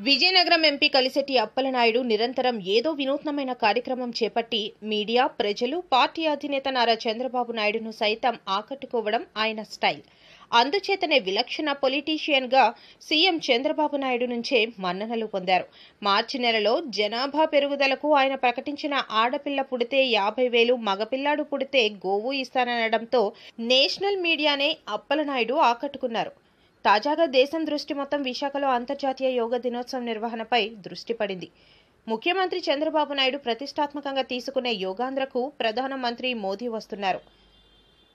Vizianagaram MP Kalisetti Appalanaidu నిరంతరం ఏదో వినూత్నమైన కార్యక్రమం చేపట్టి మీడియా, ప్రజలు, పార్టీ అధినేత నారా చంద్రబాబు నాయుడును సైతం ఆకట్టుకోవడం ఆయన స్టైల్. అందుచేతనే విలక్షణ పొలిటీషియన్ గా సీఎం చంద్రబాబు నాయుడు నుంచే మన్ననలు పొందారు. మార్చి నెలలో జనాభా పెరుగుదలకు ఆయన ప్రకటించిన ఆడపిల్ల పుడితే 50,000, మగపిల్లాడు పుడితే గోవు ఇస్తాననడంతో నేషనల్ మీడియానే అప్పలనాయుడు ఆకట్టుకున్నారు. తాజాగా దేశం దృష్టి మొత్తం విశాఖలో అంతర్జాతీయ యోగా దినోత్సవం నిర్వహణపై దృష్టి పడింది. ముఖ్యమంత్రి చంద్రబాబు నాయుడు ప్రతిష్టాత్మకంగా తీసుకునే యోగాంధ్రకు ప్రధానమంత్రి మోదీ వస్తున్నారు.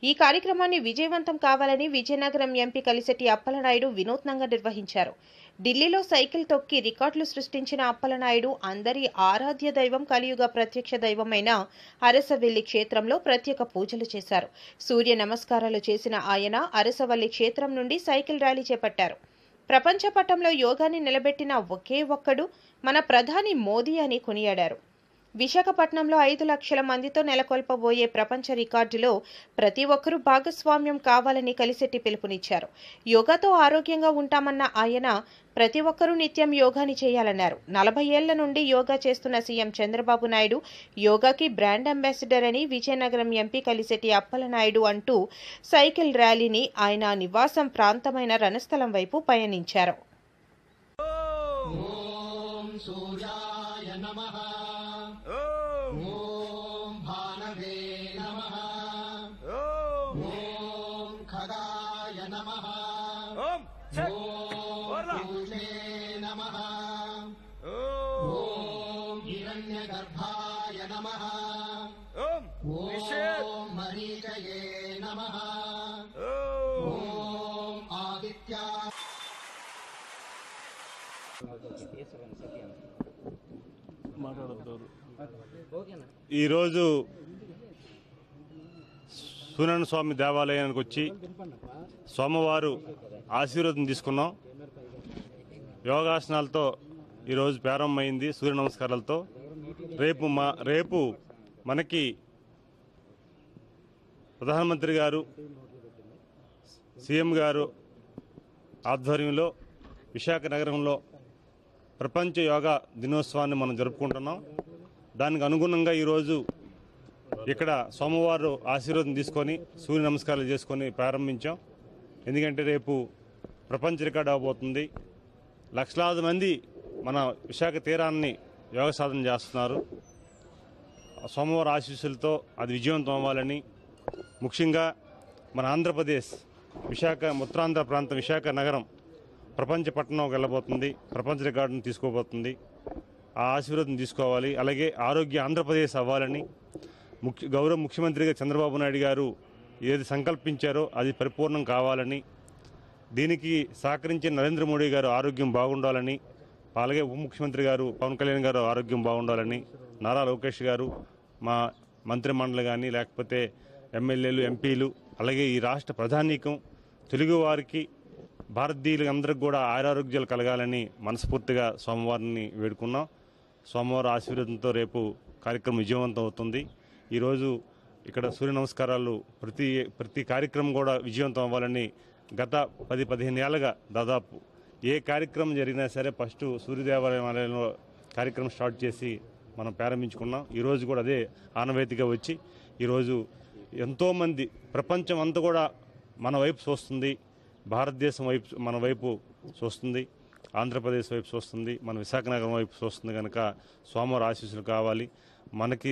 ఈ కార్యక్రమాన్ని విజయవంతం కావాలని విజయనగరం ఎంపీ కలిశెట్టి అప్పలనాయుడు వినూత్నంగా నిర్వహించారు. ఢిల్లీలో సైకిల్ తొక్కి రికార్డులు సృష్టించిన అప్పలనాయుడు అందరి ఆరాధ్య దైవం, కలియుగ ప్రత్యక్ష దైవమైన అరసవల్లి క్షేత్రంలో ప్రత్యేక పూజలు చేశారు. సూర్య నమస్కారాలు చేసిన ఆయన అరసవల్లి క్షేత్రం నుండి సైకిల్ ర్యాలీ చేపట్టారు. ప్రపంచ పటంలో యోగాని నిలబెట్టిన ఒకే ఒక్కడు మన ప్రధాని మోదీ అని కొనియాడారు. విశాఖపట్నంలో 5 లక్షల మందితో నెలకొల్పబోయే ప్రపంచ రికార్డులో ప్రతి ఒక్కరూ భాగస్వామ్యం కావాలని కలిశెట్టి పిలుపునిచ్చారు. యోగాతో ఆరోగ్యంగా ఉంటామన్న ఆయన ప్రతి ఒక్కరూ నిత్యం యోగాని చేయాలన్నారు. 40 ఏళ్ల నుండి యోగా చేస్తున్న సీఎం చంద్రబాబు నాయుడు యోగాకి బ్రాండ్ అంబాసిడర్ అని విజయనగరం ఎంపీ కలిశెట్టి అప్పలనాయుడు అంటూ సైకిల్ ర్యాలీని ఆయన నివాసం ప్రాంతమైన రణస్థలం వైపు పయనించారు. ఓం భానవే నమః ఓం ఖగాయ నమః ఓం పూషే నమః ఓం హిరణ్యగర్భాయ నమః ఓం మరీచయే నమః ఓం ఆదిత్య. ఈరోజు సూర్యనారాయణ స్వామి దేవాలయానికి వచ్చి సోమవారం ఆశీర్వాదం తీసుకున్నాం. యోగాసనాలతో ఈరోజు ప్రారంభమైంది, సూర్య నమస్కారాలతో. రేపు మనకి ప్రధానమంత్రి గారు, సీఎం గారు ఆధ్వర్యంలో విశాఖ నగరంలో ప్రపంచ యోగా దినోత్సవాన్ని మనం జరుపుకుంటున్నాం. దానికి అనుగుణంగా ఈరోజు ఇక్కడ సోమవారం ఆశీర్వాదం తీసుకొని సూర్య నమస్కారాలు చేసుకొని ప్రారంభించాం. ఎందుకంటే రేపు ప్రపంచ రికార్డు అవబోతుంది. లక్షలాది మంది మన విశాఖ తీరాన్ని యోగ సాధన చేస్తున్నారు. సోమవారం ఆశీస్సులతో అది విజయవంతం అవ్వాలని, ముఖ్యంగా మన ఆంధ్రప్రదేశ్ విశాఖ, ఉత్తరాంధ్ర ప్రాంతం విశాఖ నగరం ప్రపంచ పట్టణంకి వెళ్ళబోతుంది, ప్రపంచ రికార్డును తీసుకోబోతుంది. ఆ ఆశీర్వాదం తీసుకోవాలి. అలాగే ఆరోగ్య ఆంధ్రప్రదేశ్ అవ్వాలని గౌరవ ముఖ్యమంత్రిగా చంద్రబాబు నాయుడు గారు ఏది సంకల్పించారో అది పరిపూర్ణం కావాలని, దీనికి సహకరించిన నరేంద్ర మోడీ గారు ఆరోగ్యం బాగుండాలని, అలాగే ఉప ముఖ్యమంత్రి గారు పవన్ కళ్యాణ్ గారు ఆరోగ్యం బాగుండాలని, నారా లోకేష్ గారు, మా మంత్రిమండలి కానీ లేకపోతే ఎమ్మెల్యేలు, ఎంపీలు, అలాగే ఈ రాష్ట్ర ప్రధానికం, తెలుగువారికి, భారతీయులు అందరికి కూడా ఆరోగ్యాలు కలగాలని మనస్ఫూర్తిగా సోమవారాన్ని వేడుకున్నాం. సోమవారం ఆశీర్వాదంతో రేపు కార్యక్రమం విజయవంతం అవుతుంది. ఈరోజు ఇక్కడ సూర్య నమస్కారాలు ప్రతి కార్యక్రమం కూడా విజయవంతం అవ్వాలని గత 10-15 ఏళ్ళగా దాదాపు ఏ కార్యక్రమం జరిగినా సరే ఫస్ట్ సూర్యదేవాలయంలో కార్యక్రమం స్టార్ట్ చేసి మనం ప్రారంభించుకున్నాం. ఈరోజు కూడా అదే ఆనవాయితీగా వచ్చి ఈరోజు ఎంతోమంది ప్రపంచం అంతా కూడా మన వైపు చూస్తుంది, భారతదేశం వైపు మన వైపు చూస్తుంది, ఆంధ్రప్రదేశ్ వైపు చూస్తుంది, మన విశాఖనగరం వైపు చూస్తుంది. కనుక సోమవారం ఆశీస్సులు కావాలి. మనకి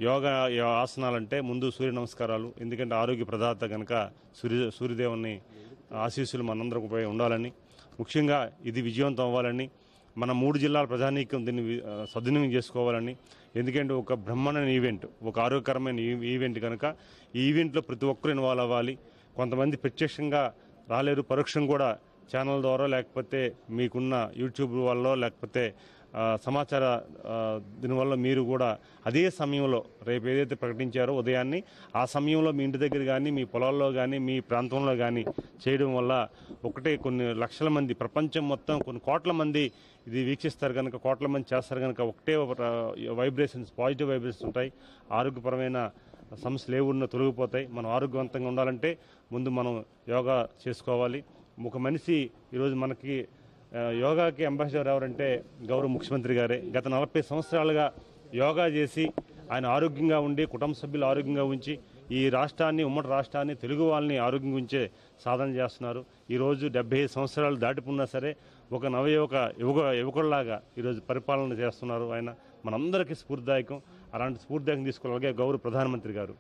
యోగా ఆసనాలంటే ముందు సూర్య నమస్కారాలు, ఎందుకంటే ఆరోగ్య ప్రదాత కనుక సూర్యదేవుని ఆశీస్సులు మనందరిపై ఉండాలని, ముఖ్యంగా ఇది విజయవంతం అవ్వాలని, మన 3 జిల్లాల ప్రజానీకం దీన్ని సద్వినియోగం చేసుకోవాలని. ఎందుకంటే ఒక బ్రహ్మాండమైన ఈవెంట్, ఒక ఆరోగ్యకరమైన ఈవెంట్ కనుక ఈ ఈవెంట్లో ప్రతి ఒక్కరు ఇన్వాల్వ్ అవ్వాలి. కొంతమంది ప్రత్యక్షంగా రాలేరు, పరోక్షం కూడా ఛానల్ ద్వారా లేకపోతే మీకున్న యూట్యూబ్ వల్ల లేకపోతే సమాచార దీనివల్ల మీరు కూడా అదే సమయంలో రేపు ఏదైతే ప్రకటించారో ఉదయాన్ని ఆ సమయంలో మీ ఇంటి దగ్గర కానీ, మీ పొలాల్లో కానీ, మీ ప్రాంతంలో కానీ చేయడం వల్ల ఒకటే కొన్ని లక్షల మంది, ప్రపంచం మొత్తం కొన్ని కోట్ల మంది ఇది వీక్షిస్తారు కనుక, కోట్ల మంది చేస్తారు కనుక ఒకటే వైబ్రేషన్స్, పాజిటివ్ వైబ్రేషన్స్ ఉంటాయి. ఆరోగ్యపరమైన సమస్యలు ఏవున్నా తొలగిపోతాయి. మనం ఆరోగ్యవంతంగా ఉండాలంటే ముందు మనం యోగా చేసుకోవాలి. ఒక మనిషి ఈరోజు మనకి యోగాకి అంబాసిడర్ ఎవరంటే గౌరవ ముఖ్యమంత్రి గారే. గత 40 సంవత్సరాలుగా యోగా చేసి ఆయన ఆరోగ్యంగా ఉండి కుటుంబ సభ్యులు ఆరోగ్యంగా ఉంచి ఈ రాష్ట్రాన్ని, ఉమ్మడి రాష్ట్రాన్ని, తెలుగు వాళ్ళని ఆరోగ్యంగా ఉంచే సాధన చేస్తున్నారు. ఈరోజు 75 సంవత్సరాలు దాటిపున్నా సరే ఒక యువకుల్లాగా ఈరోజు పరిపాలన చేస్తున్నారు. ఆయన మనందరికీ స్ఫూర్తిదాయకం. అలాంటి స్ఫూర్తిదాయకం తీసుకోగలిగే గౌరవ ప్రధానమంత్రి గారు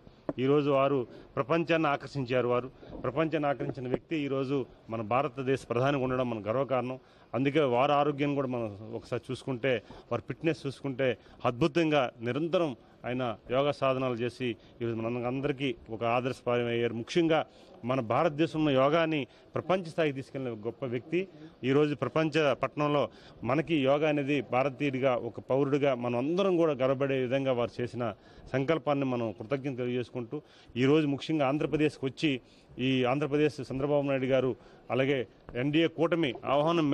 ఈరోజు వారు ప్రపంచాన్ని ఆకర్షించారు. వారు ప్రపంచాన్ని ఆకర్షించిన వ్యక్తి ఈరోజు మన భారతదేశ ప్రధానిగా ఉండడం మన గర్వకారణం. అందుకే వారి ఆరోగ్యాన్ని కూడా మనం ఒకసారి చూసుకుంటే, వారి ఫిట్నెస్ చూసుకుంటే అద్భుతంగా నిరంతరం ఆయన యోగా సాధనాలు చేసి ఈరోజు మనందరికీ ఒక ఆదర్శప్రాయం అయ్యారు. ముఖ్యంగా మన భారతదేశంలో యోగాని ప్రపంచ స్థాయికి తీసుకెళ్లిన గొప్ప వ్యక్తి. ఈరోజు ప్రపంచ పట్టణంలో మనకి యోగా అనేది భారతీయుడిగా, ఒక పౌరుడిగా మనం అందరం కూడా గర్వపడే విధంగా వారు చేసిన సంకల్పాన్ని మనం కృతజ్ఞత తెలియజేసుకుంటూ ఈరోజు ముఖ్యంగా ఆంధ్రప్రదేశ్కి వచ్చి ఈ ఆంధ్రప్రదేశ్ చంద్రబాబు నాయుడు గారు అలాగే ఎన్డీఏ కూటమి ఆహ్వానం